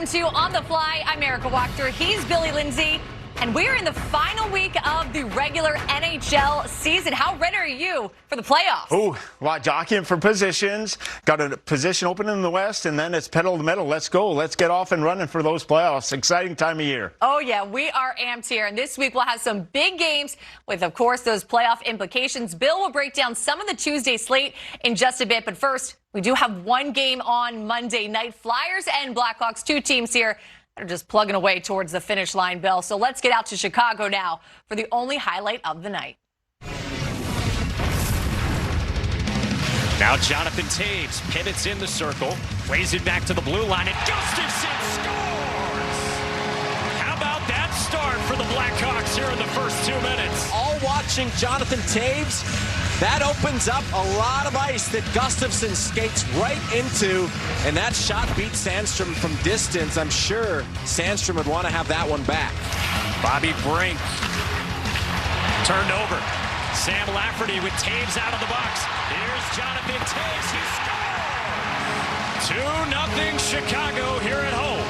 Welcome to On the Fly. I'm Erica Wachter. He's Billy Lindsay. And we're in the final week of the regular NHL season. How ready are you for the playoffs? Oh, well, jockeying for positions. Got a position open in the West, and then it's pedal to the metal. Let's go. Let's get off and running for those playoffs. Exciting time of year. Oh, yeah, we are amped here. And this week we'll have some big games with, of course, those playoff implications. Bill will break down some of the Tuesday slate in just a bit. But first, we do have one game on Monday night. Flyers and Blackhawks, two teams here. They're just plugging away towards the finish line, Bill. So let's get out to Chicago now for the only highlight of the night. Now Jonathan Toews pivots in the circle, plays it back to the blue line, and Gustafsson scores! How about that start for the Blackhawks here in the first 2 minutes? All watching Jonathan Toews. That opens up a lot of ice that Gustafsson skates right into, and that shot beat Sandstrom from distance. I'm sure Sandstrom would want to have that one back. Bobby Brink turned over. Sam Lafferty with Toews out of the box. Here's Jonathan Toews. He scores! 2-0 Chicago here at home.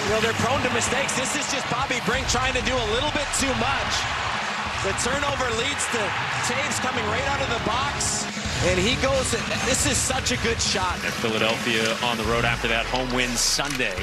You know, they're prone to mistakes. This is just Bobby Brink trying to do a little bit too much. The turnover leads to Toews coming right out of the box, and he goes. This is such a good shot. And Philadelphia on the road after that home win Sunday.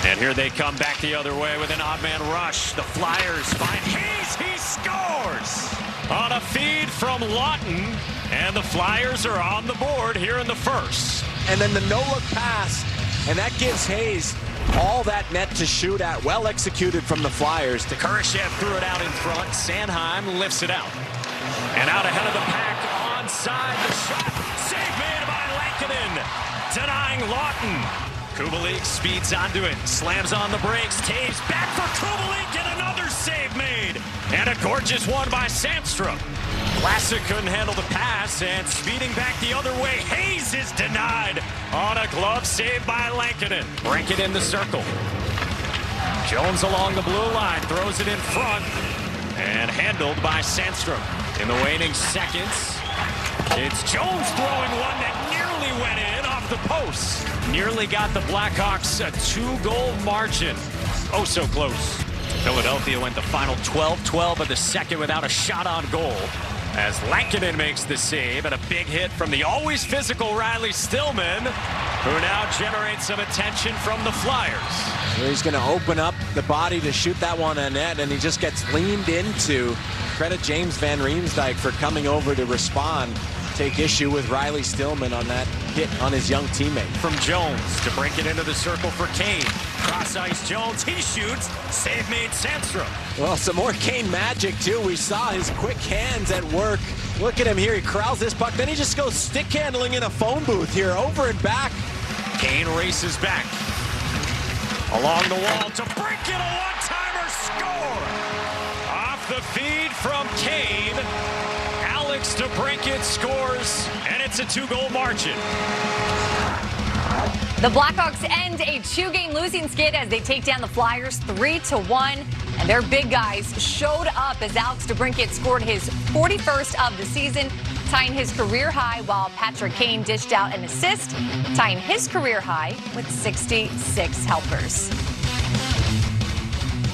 And here they come back the other way with an odd man rush. The Flyers find Hayes. He scores on a feed from Lawton, and the Flyers are on the board here in the first. And then the no-look pass, and that gives Hayes all that net to shoot at. Well executed from the Flyers. Kurashev threw it out in front. Sanheim lifts it out. And out ahead of the pack, onside the shot. Save made by Lankinen, denying Lawton. Kubalik speeds onto it, slams on the brakes. Toews back for Kubalik, and another save made. And a gorgeous one by Sandstrom. Vlasic couldn't handle the pass, and speeding back the other way, Hayes is denied on a glove save by Lankinen. Brink it in the circle. Jones along the blue line, throws it in front, and handled by Sandstrom. In the waning seconds, it's Jones throwing one that nearly went in off the post. Nearly got the Blackhawks a 2-goal margin. Oh, so close. Philadelphia went the final 12-12 of the second without a shot on goal, as Lankinen makes the save, and a big hit from the always physical Riley Stillman, who now generates some attention from the Flyers. He's going to open up the body to shoot that one on net, and he just gets leaned into. Credit James Van Riemsdyk for coming over to respond. Take issue with Riley Stillman on that hit on his young teammate. From Jones to break it into the circle for Kane. Cross ice Jones, he shoots. Save made Sandstrom. Well, some more Kane magic too. We saw his quick hands at work. Look at him here. He corrals this puck. Then he just goes stick handling in a phone booth here, over and back. Kane races back. Along the wall to break it. A one-timer score. Off the feed from Kane. Alex DeBrincat scores, and it's a 2-goal margin. The Blackhawks end a 2-game losing skid as they take down the Flyers 3-1. And their big guys showed up as Alex DeBrincat scored his 41st of the season, tying his career high, while Patrick Kane dished out an assist, tying his career high with 66 helpers.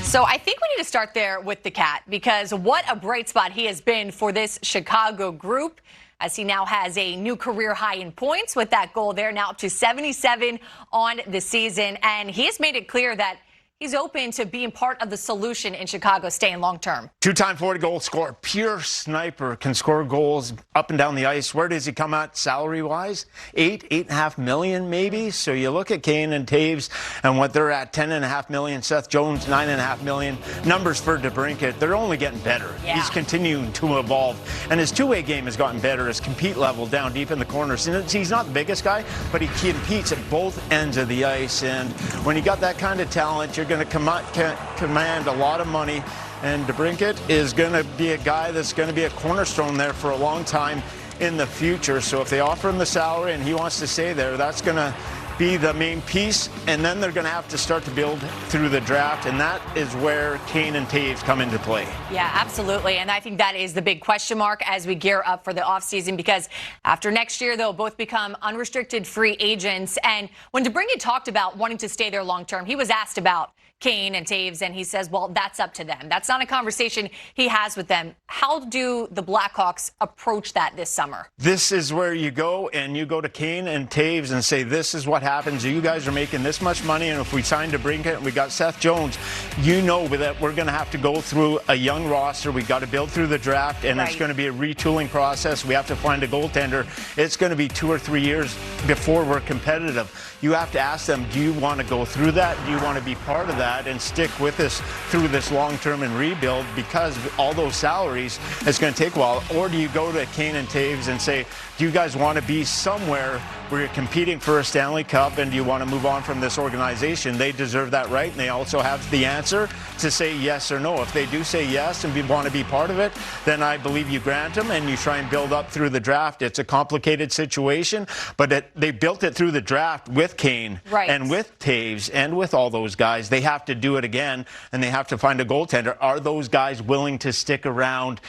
So I think we need to start there with the Cat, because what a bright spot he has been for this Chicago group, as he now has a new career high in points with that goal there, now up to 77 on the season. And he has made it clear that he's open to being part of the solution in Chicago, staying long-term. Two-time 40-goal scorer, pure sniper, can score goals up and down the ice. Where does he come at salary-wise? $8.5 million maybe? So you look at Kane and Toews and what they're at, $10.5 million. Seth Jones, $9.5 million. Numbers for DeBrincat, they're only getting better. Yeah. He's continuing to evolve. And his two-way game has gotten better. His compete level down deep in the corners. And he's not the biggest guy, but he competes at both ends of the ice. And when you got that kind of talent, you're going to command a lot of money, and DeBrincat is going to be a guy that's going to be a cornerstone there for a long time in the future. So if they offer him the salary and he wants to stay there, that's going to be the main piece, and then they're going to have to start to build through the draft, and that is where Kane and Taves come into play. Yeah, absolutely, and I think that is the big question mark as we gear up for the offseason, because after next year, they'll both become unrestricted free agents. And when DeBrincat talked about wanting to stay there long term, he was asked about Kane and Taves, and he says, well, that's up to them. That's not a conversation he has with them. How do the Blackhawks approach that this summer? This is where you go, and you go to Kane and Taves and say, this is what happens. You guys are making this much money, and if we signed DeBrincat and we got Seth Jones, you know that we're going to have to go through a young roster. We got to build through the draft, and It's going to be a retooling process. We have to find a goaltender. It's going to be 2 or 3 years before we're competitive. You have to ask them, do you want to go through that? Do you want to be part of that and stick with us through this long-term and rebuild, because all those salaries, it's going to take a while? Or do you go to Kane and Taves and say, do you guys want to be somewhere where you're competing for a Stanley Cup, and do you want to move on from this organization? They deserve that right, and they also have the answer to say yes or no. If they do say yes and want to be part of it, then I believe you grant them and you try and build up through the draft. It's a complicated situation, but they built it through the draft with Kane and with Taves and with all those guys. They have to do it again, and they have to find a goaltender. Are those guys willing to stick around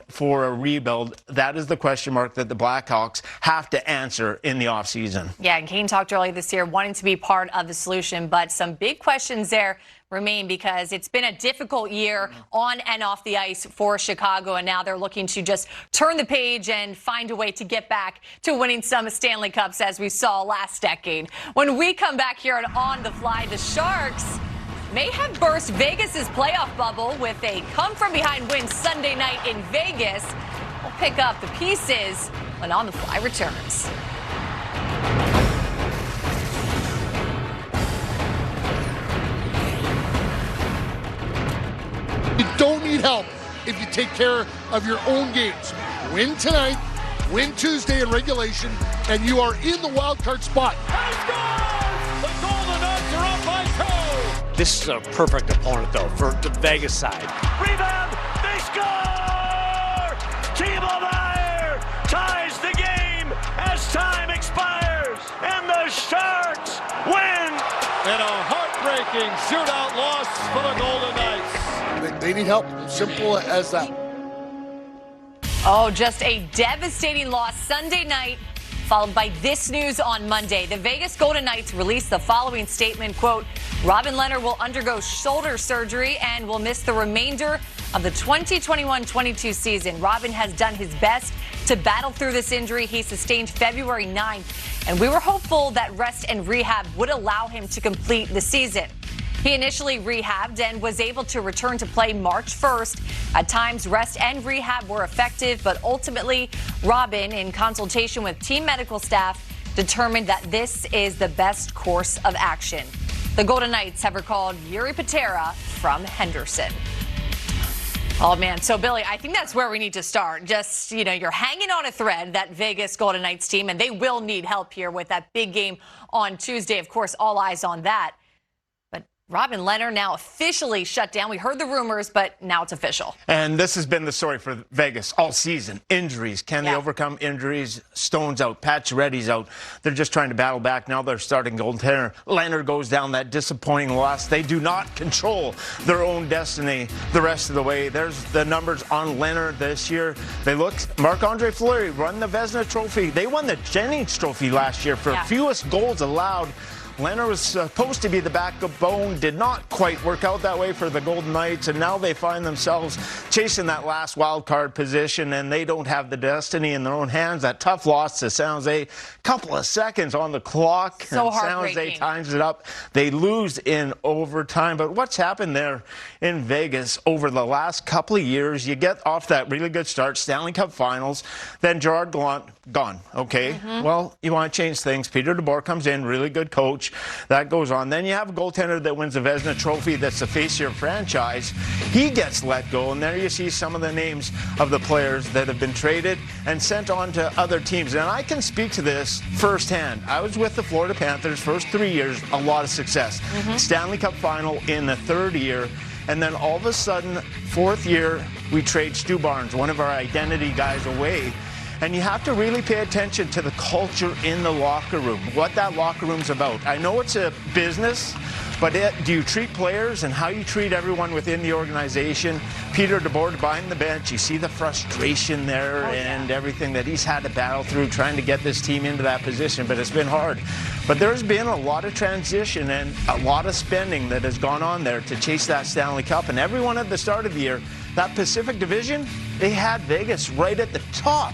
for a rebuild? That is the question mark that the Blackhawks have to answer in the offseason. Yeah, and Kane talked earlier this year wanting to be part of the solution, but some big questions there remain, because it's been a difficult year on and off the ice for Chicago, and now they're looking to just turn the page and find a way to get back to winning some Stanley Cups, as we saw last decade. When we come back here On the Fly, the Sharks may have burst Vegas's playoff bubble with a come-from-behind win Sunday night in Vegas. We'll pick up the pieces when On the Fly returns. You don't need help if you take care of your own games. Win tonight, win Tuesday in regulation, and you are in the wild card spot. He scores! The Golden Knights are up by 2. This is a perfect opponent, though, for the Vegas side. Rebound! They score! Timo Meier ties the game as time expires, and the Sharks win! And a heartbreaking shootout loss for the Golden Knights. They need help. Simple as that. Oh, just a devastating loss Sunday night, followed by this news on Monday. The Vegas Golden Knights released the following statement, quote, Robin Lehner will undergo shoulder surgery and will miss the remainder of the 2021-22 season. Robin has done his best to battle through this injury he sustained February 9th, and we were hopeful that rest and rehab would allow him to complete the season. He initially rehabbed and was able to return to play March 1st. At times, rest and rehab were effective, but ultimately, Robin, in consultation with team medical staff, determined that this is the best course of action. The Golden Knights have recalled Yuri Patera from Henderson. Oh, man. So, Billy, I think that's where we need to start. Just, you're hanging on a thread, that Vegas Golden Knights team, and they will need help here with that big game on Tuesday. Of course, all eyes on that. Robin Lehner now officially shut down. We heard the rumors, but now it's official. And this has been the story for Vegas all season. Injuries. Can they overcome injuries? Stone's out. Pacioretty's out. They're just trying to battle back. Now they're starting goaltender. Lehner goes down that disappointing loss. They do not control their own destiny the rest of the way. There's the numbers on Lehner this year. They look. Marc-Andre Fleury won the Vezina Trophy. They won the Jennings Trophy last year for fewest goals allowed. Lehner was supposed to be the backbone, did not quite work out that way for the Golden Knights, and now they find themselves chasing that last wild card position, and they don't have the destiny in their own hands. That tough loss to San Jose, couple of seconds on the clock, so and San Jose times it up. They lose in overtime, but what's happened there in Vegas over the last couple of years, you get off that really good start, Stanley Cup Finals, then Gerard Gallant, gone. Okay, well, you want to change things. Peter DeBoer comes in, really good coach. That goes on. Then you have a goaltender that wins the Vezina Trophy that's the face of your franchise. He gets let go, and there you see some of the names of the players that have been traded and sent on to other teams. And I can speak to this firsthand. I was with the Florida Panthers first 3 years, a lot of success. Stanley Cup Final in the third year. And then all of a sudden, fourth year, we trade Stu Barnes, one of our identity guys, away. And you have to really pay attention to the culture in the locker room, what that locker room's about. I know it's a business, but do you treat players and how you treat everyone within the organization? Peter DeBoer behind the bench, you see the frustration there and everything that he's had to battle through trying to get this team into that position, but it's been hard. But there's been a lot of transition and a lot of spending that has gone on there to chase that Stanley Cup. And everyone at the start of the year, that Pacific Division, they had Vegas right at the top.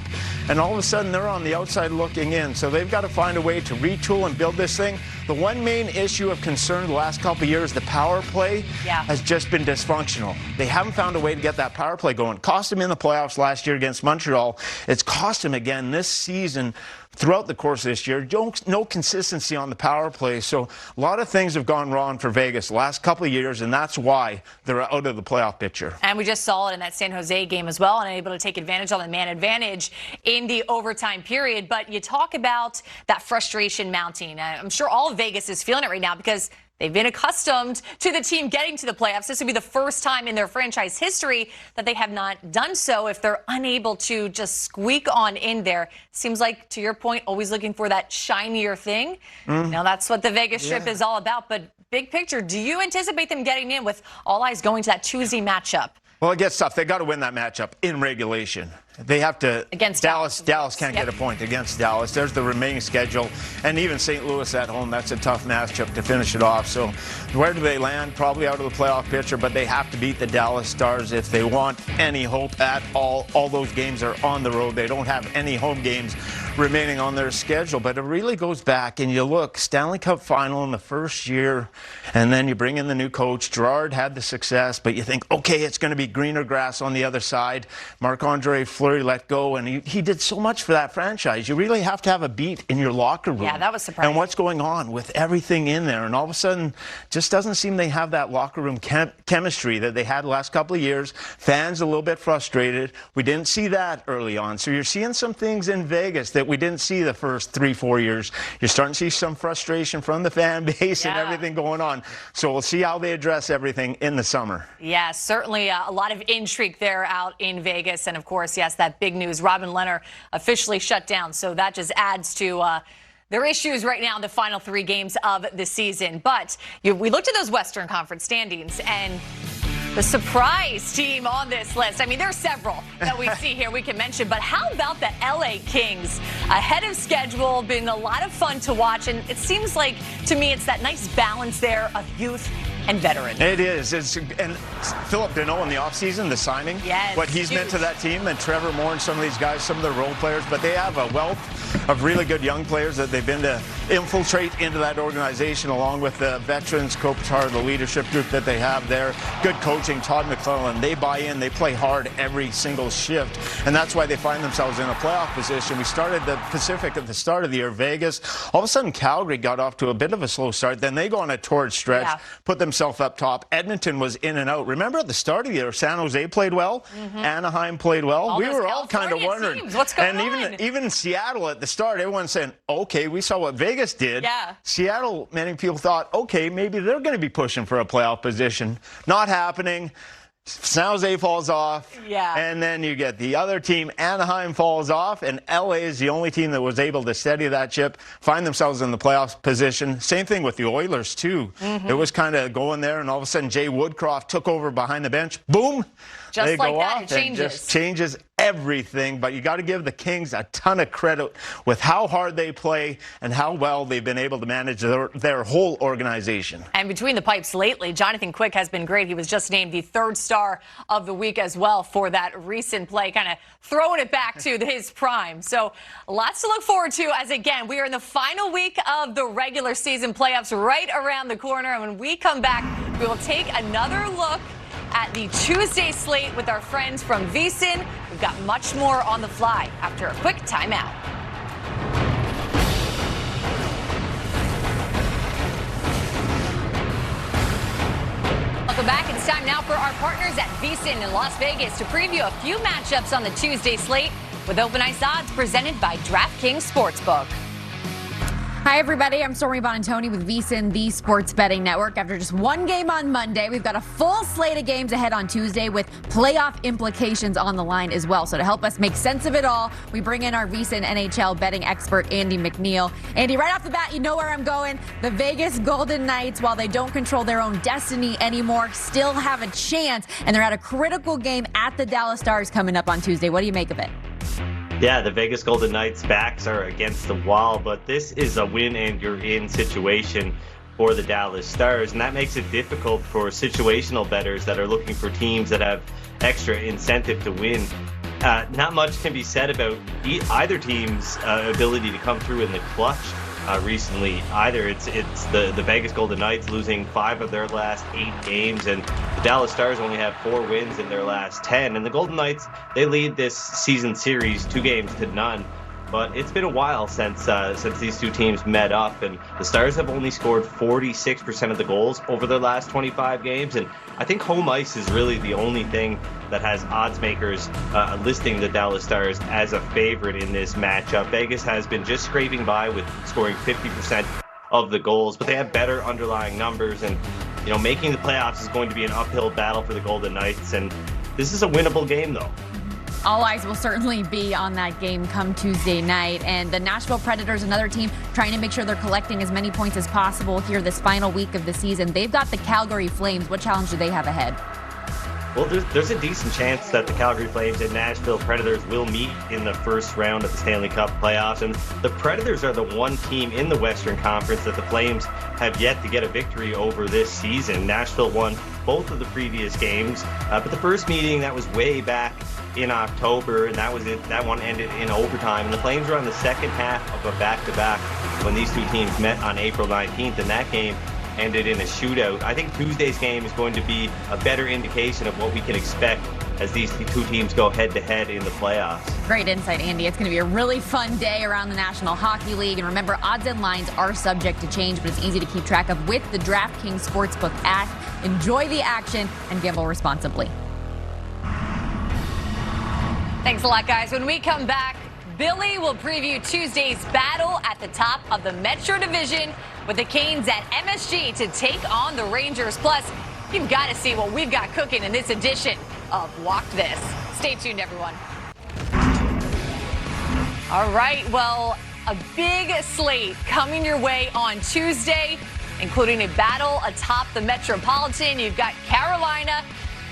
And all of a sudden, they're on the outside looking in. So they've got to find a way to retool and build this thing. The one main issue of concern the last couple of years, the power play has just been dysfunctional. They haven't found a way to get that power play going. Cost them in the playoffs last year against Montreal. It's cost them again this season. Throughout the course of this year, no consistency on the power play. So a lot of things have gone wrong for Vegas the last couple of years, and that's why they're out of the playoff picture. And we just saw it in that San Jose game as well, and able to take advantage on the man advantage in the overtime period. But you talk about that frustration mounting. I'm sure all of Vegas is feeling it right now because they've been accustomed to the team getting to the playoffs. This would be the first time in their franchise history that they have not done so. If they're unable to just squeak on in there, seems like, to your point, always looking for that shinier thing. Now, that's what the Vegas Strip is all about. But big picture, do you anticipate them getting in with all eyes going to that Tuesday matchup? Well, it gets tough. They got to win that matchup in regulation. They have to. Against Dallas. Dallas can't get a point against Dallas. There's the remaining schedule. And even St. Louis at home, that's a tough matchup to finish it off. So where do they land? Probably out of the playoff picture, but they have to beat the Dallas Stars if they want any hope at all. All those games are on the road. They don't have any home games remaining on their schedule. But it really goes back, and you look, Stanley Cup final in the first year, and then you bring in the new coach. Gerard had the success, but you think, okay, it's going to be greener grass on the other side. Marc-Andre Fleury let go, and he did so much for that franchise. You really have to have a beat in your locker room. Yeah, that was surprising. And what's going on with everything in there. And all of a sudden, just doesn't seem they have that locker room chemistry that they had the last couple of years. Fans a little bit frustrated. We didn't see that early on. So you're seeing some things in Vegas that we didn't see the first 3-4 years. You're starting to see some frustration from the fan base and everything going on. So we'll see how they address everything in the summer. Yeah, certainly a lot of intrigue there out in Vegas. And, of course, yes, that big news, Robin Lehner officially shut down. So that just adds to their issues right now in the final 3 games of the season. But we looked at those Western Conference standings, and the surprise team on this list, I mean, there are several that we see here we can mention, but how about the LA Kings? Ahead of schedule, been a lot of fun to watch, and it seems like, to me, it's that nice balance there of youth and veteran. It is. And Philip Deneau in the offseason, the signing, what he's meant to that team, and Trevor Moore and some of these guys, some of their role players, but they have a wealth of really good young players that they've been to infiltrate into that organization, along with the veterans, Kopitar, the leadership group that they have there. Good coaching, Todd McClellan. They buy in, they play hard every single shift, and that's why they find themselves in a playoff position. We started the Pacific at the start of the year, Vegas. All of a sudden, Calgary got off to a bit of a slow start. Then they go on a torrid stretch, put themselves up top. Edmonton was in and out. Remember at the start of the year, San Jose played well, Anaheim played well. We were all kind of wondering. Teams. What's going on? Even Seattle at the start, everyone's saying, okay, we saw what Vegas did. Seattle, many people thought, okay, maybe they're going to be pushing for a playoff position. Not happening. San Jose falls off, and then you get the other team, Anaheim falls off, and LA is the only team that was able to steady that ship, find themselves in the playoff position. Same thing with the Oilers, too. It was kind of going there, and all of a sudden Jay Woodcroft took over behind the bench. Boom! Just they like go that, off it changes. And just changes everything. But you got to give the Kings a ton of credit with how hard they play and how well they've been able to manage their whole organization. And between the pipes lately, Jonathan Quick has been great. He was just named the 3rd star of the week as well for that recent play, kind of throwing it back to his prime. So lots to look forward to as, again, we are in the final week of the regular season playoffs right around the corner. And when we come back, we will take another look at the Tuesday slate with our friends from VSiN. We've got much more on the fly after a quick timeout. Welcome back. It's time now for our partners at VSiN in Las Vegas to preview a few matchups on the Tuesday slate with Open Ice Odds presented by DraftKings Sportsbook. Hi, everybody. I'm Stormy Bonantoni with VSiN, the Sports Betting Network. After just one game on Monday, we've got a full slate of games ahead on Tuesday with playoff implications on the line as well. So to help us make sense of it all, we bring in our VSiN NHL betting expert, Andy McNeil. Andy, right off the bat, you know where I'm going. The Vegas Golden Knights, while they don't control their own destiny anymore, still have a chance, and they're at a critical game at the Dallas Stars coming up on Tuesday. What do you make of it? Yeah, the Vegas Golden Knights' backs are against the wall, but this is a win and you're in situation for the Dallas Stars, and that makes it difficult for situational bettors that are looking for teams that have extra incentive to win. Not much can be said about either team's ability to come through in the clutch recently either. It's the Vegas Golden Knights losing 5 of their last 8 games, and the Dallas Stars only have 4 wins in their last 10. And the Golden Knights, they lead this season series 2-0. But it's been a while since these two teams met up, and the Stars have only scored 46% of the goals over their last 25 games. And I think home ice is really the only thing that has odds makers listing the Dallas Stars as a favorite in this matchup. Vegas has been just scraping by with scoring 50% of the goals, but they have better underlying numbers. And making the playoffs is going to be an uphill battle for the Golden Knights, and this is a winnable game, though. All eyes will certainly be on that game come Tuesday night. And the Nashville Predators, another team trying to make sure they're collecting as many points as possible here this final week of the season. They've got the Calgary Flames. What challenge do they have ahead? Well, there's a decent chance that the Calgary Flames and Nashville Predators will meet in the first round of the Stanley Cup playoffs. And the Predators are the one team in the Western Conference that the Flames have yet to get a victory over this season. Nashville won both of the previous games, but the first meeting, that was way back in October, and that was it. That one ended in overtime, and the Flames were on the second half of a back-to-back when these two teams met on April 19th, and that game ended in a shootout. I think Tuesday's game is going to be a better indication of what we can expect as these two teams go head-to-head in the playoffs. Great insight, Andy. It's going to be a really fun day around the National Hockey League. And remember, odds and lines are subject to change, but it's easy to keep track of with the DraftKings Sportsbook app. Enjoy the action and gamble responsibly. Thanks a lot, guys. When we come back, Billy will preview Tuesday's battle at the top of the Metro Division with the Canes at MSG to take on the Rangers. Plus, you've got to see what we've got cooking in this edition of Walk This. Stay tuned, everyone. All right, well, a big slate coming your way on Tuesday, including a battle atop the Metropolitan. You've got Carolina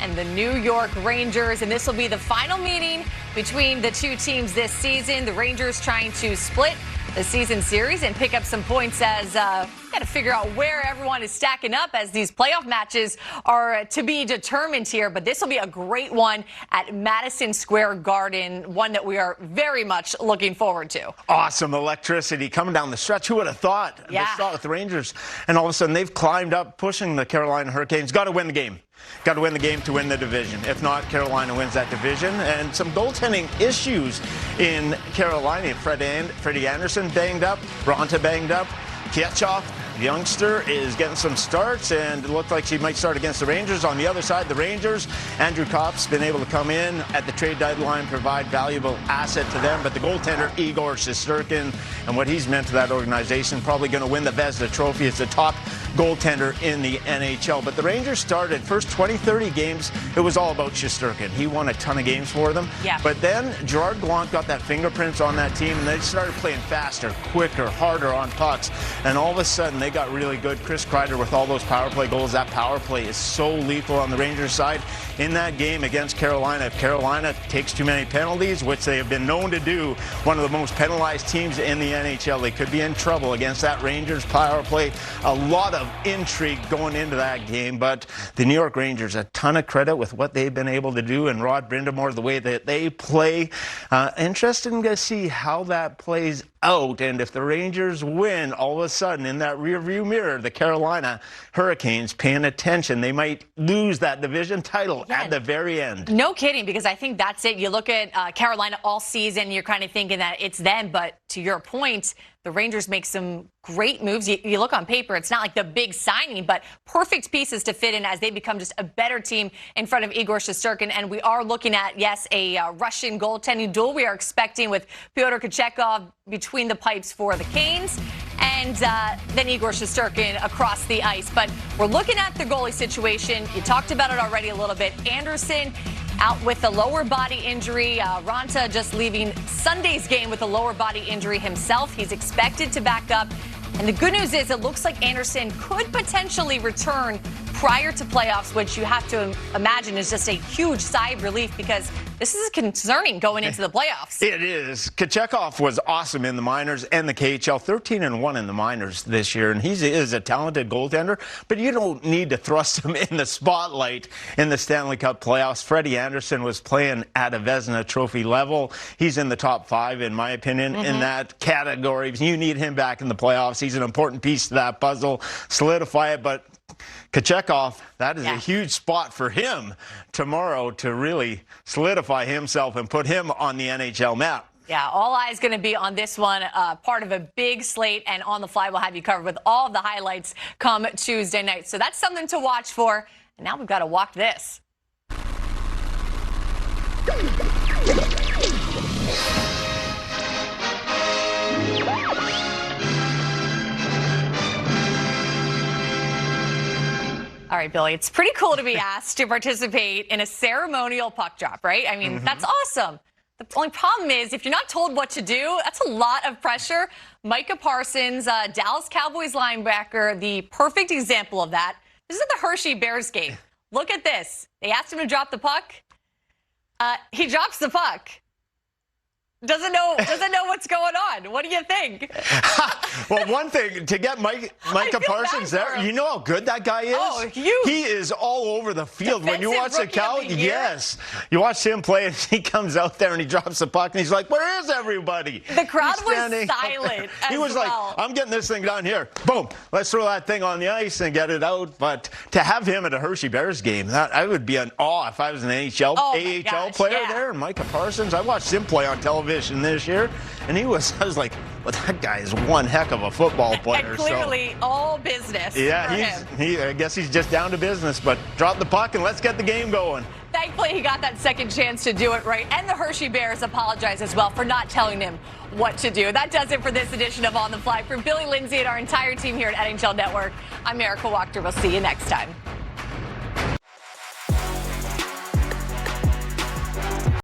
and the New York Rangers, and this will be the final meeting between the two teams this season. The Rangers trying to split the season series and pick up some points as got to figure out where everyone is stacking up as these playoff matches are to be determined here. But this will be a great one at Madison Square Garden, one that we are very much looking forward to. Awesome electricity coming down the stretch. Who would have thought? Yeah. They start with the Rangers, and all of a sudden they've climbed up, pushing the Carolina Hurricanes. Got to win the game. Got to win the game to win the division. If not, Carolina wins that division. And some goaltending issues in Carolina. Freddie Anderson banged up. Ronta banged up. Ketchuk, the youngster, is getting some starts, and it looked like she might start against the Rangers. On the other side, the Rangers, Andrew Kopp's been able to come in at the trade deadline, provide valuable asset to them. But the goaltender, Igor Shesterkin, and what he's meant to that organization, probably going to win the Vezina Trophy as the top goaltender in the NHL. But the Rangers started first 20-30 games. It was all about Shesterkin. He won a ton of games for them. Yeah. But then Gerard Gallant got that fingerprints on that team, and they started playing faster, quicker, harder on pucks. And all of a sudden, they got really good. Chris Kreider with all those power play goals. That power play is so lethal on the Rangers side. In that game against Carolina, if Carolina takes too many penalties, which they have been known to do, one of the most penalized teams in the NHL, they could be in trouble against that Rangers power play. A lot of intrigue going into that game, but the New York Rangers, a ton of credit with what they've been able to do, and Rod Brindamore, the way that they play. Interesting to see how that plays out, and if the Rangers win, all of a sudden in that rearview mirror, the Carolina Hurricanes paying attention, they might lose that division title at the very end. No kidding, because I think that's it. You look at Carolina all season, you're kind of thinking that it's them, but to your point, the Rangers make some great moves. You look on paper, it's not like the big signing, but perfect pieces to fit in as they become just a better team in front of Igor Shesterkin. And we are looking at, yes, a Russian goaltending duel we are expecting with Pyotr Kochetkov between the pipes for the Canes. And and then Igor Shesterkin across the ice. But we're looking at the goalie situation. You talked about it already a little bit. Anderson out with a lower body injury. Ranta just leaving Sunday's game with a lower body injury himself. He's expected to back up. And the good news is it looks like Anderson could potentially return prior to playoffs, which you have to imagine is just a huge sigh of relief because this is concerning going into the playoffs. It is. Kochetkov was awesome in the minors and the KHL, 13-1 in the minors this year, and he is a talented goaltender, but you don't need to thrust him in the spotlight in the Stanley Cup playoffs. Freddie Anderson was playing at a Vezina Trophy level. He's in the top 5, in my opinion, in that category. You need him back in the playoffs. He's an important piece to that puzzle. Solidify it, but Kochetkov, that is a huge spot for him tomorrow to really solidify himself and put him on the NHL map. Yeah, all eyes going to be on this one, part of a big slate, and On the Fly will have you covered with all of the highlights come Tuesday night. So that's something to watch for. And now we've got to walk this. All right, Billy, it's pretty cool to be asked to participate in a ceremonial puck drop, right? I mean, that's awesome. The only problem is if you're not told what to do, that's a lot of pressure. Micah Parsons, Dallas Cowboys linebacker, the perfect example of that. This is the Hershey Bears game. Look at this. They asked him to drop the puck. He drops the puck. Doesn't know what's going on. What do you think? Well, one thing, to get Micah Parsons there, you know how good that guy is? Oh, huge. He is all over the field. When you watch the Cow, yes. You watch him play, and he comes out there and he drops the puck, and he's like, where is everybody? The crowd was silent He was like, I'm getting this thing down here. Boom. Let's throw that thing on the ice and get it out. But to have him at a Hershey Bears game, I would be in awe if I was an AHL player there. And Micah Parsons, I watched him play on television this year, and I was like, well, that guy is one heck of a football player. And clearly all business. Yeah, I guess he's just down to business, but drop the puck and let's get the game going. Thankfully, he got that second chance to do it right. And the Hershey Bears apologize as well for not telling him what to do. That does it for this edition of On the Fly. For Billy Lindsay and our entire team here at NHL Network, I'm Erica Wachter. We'll see you next time.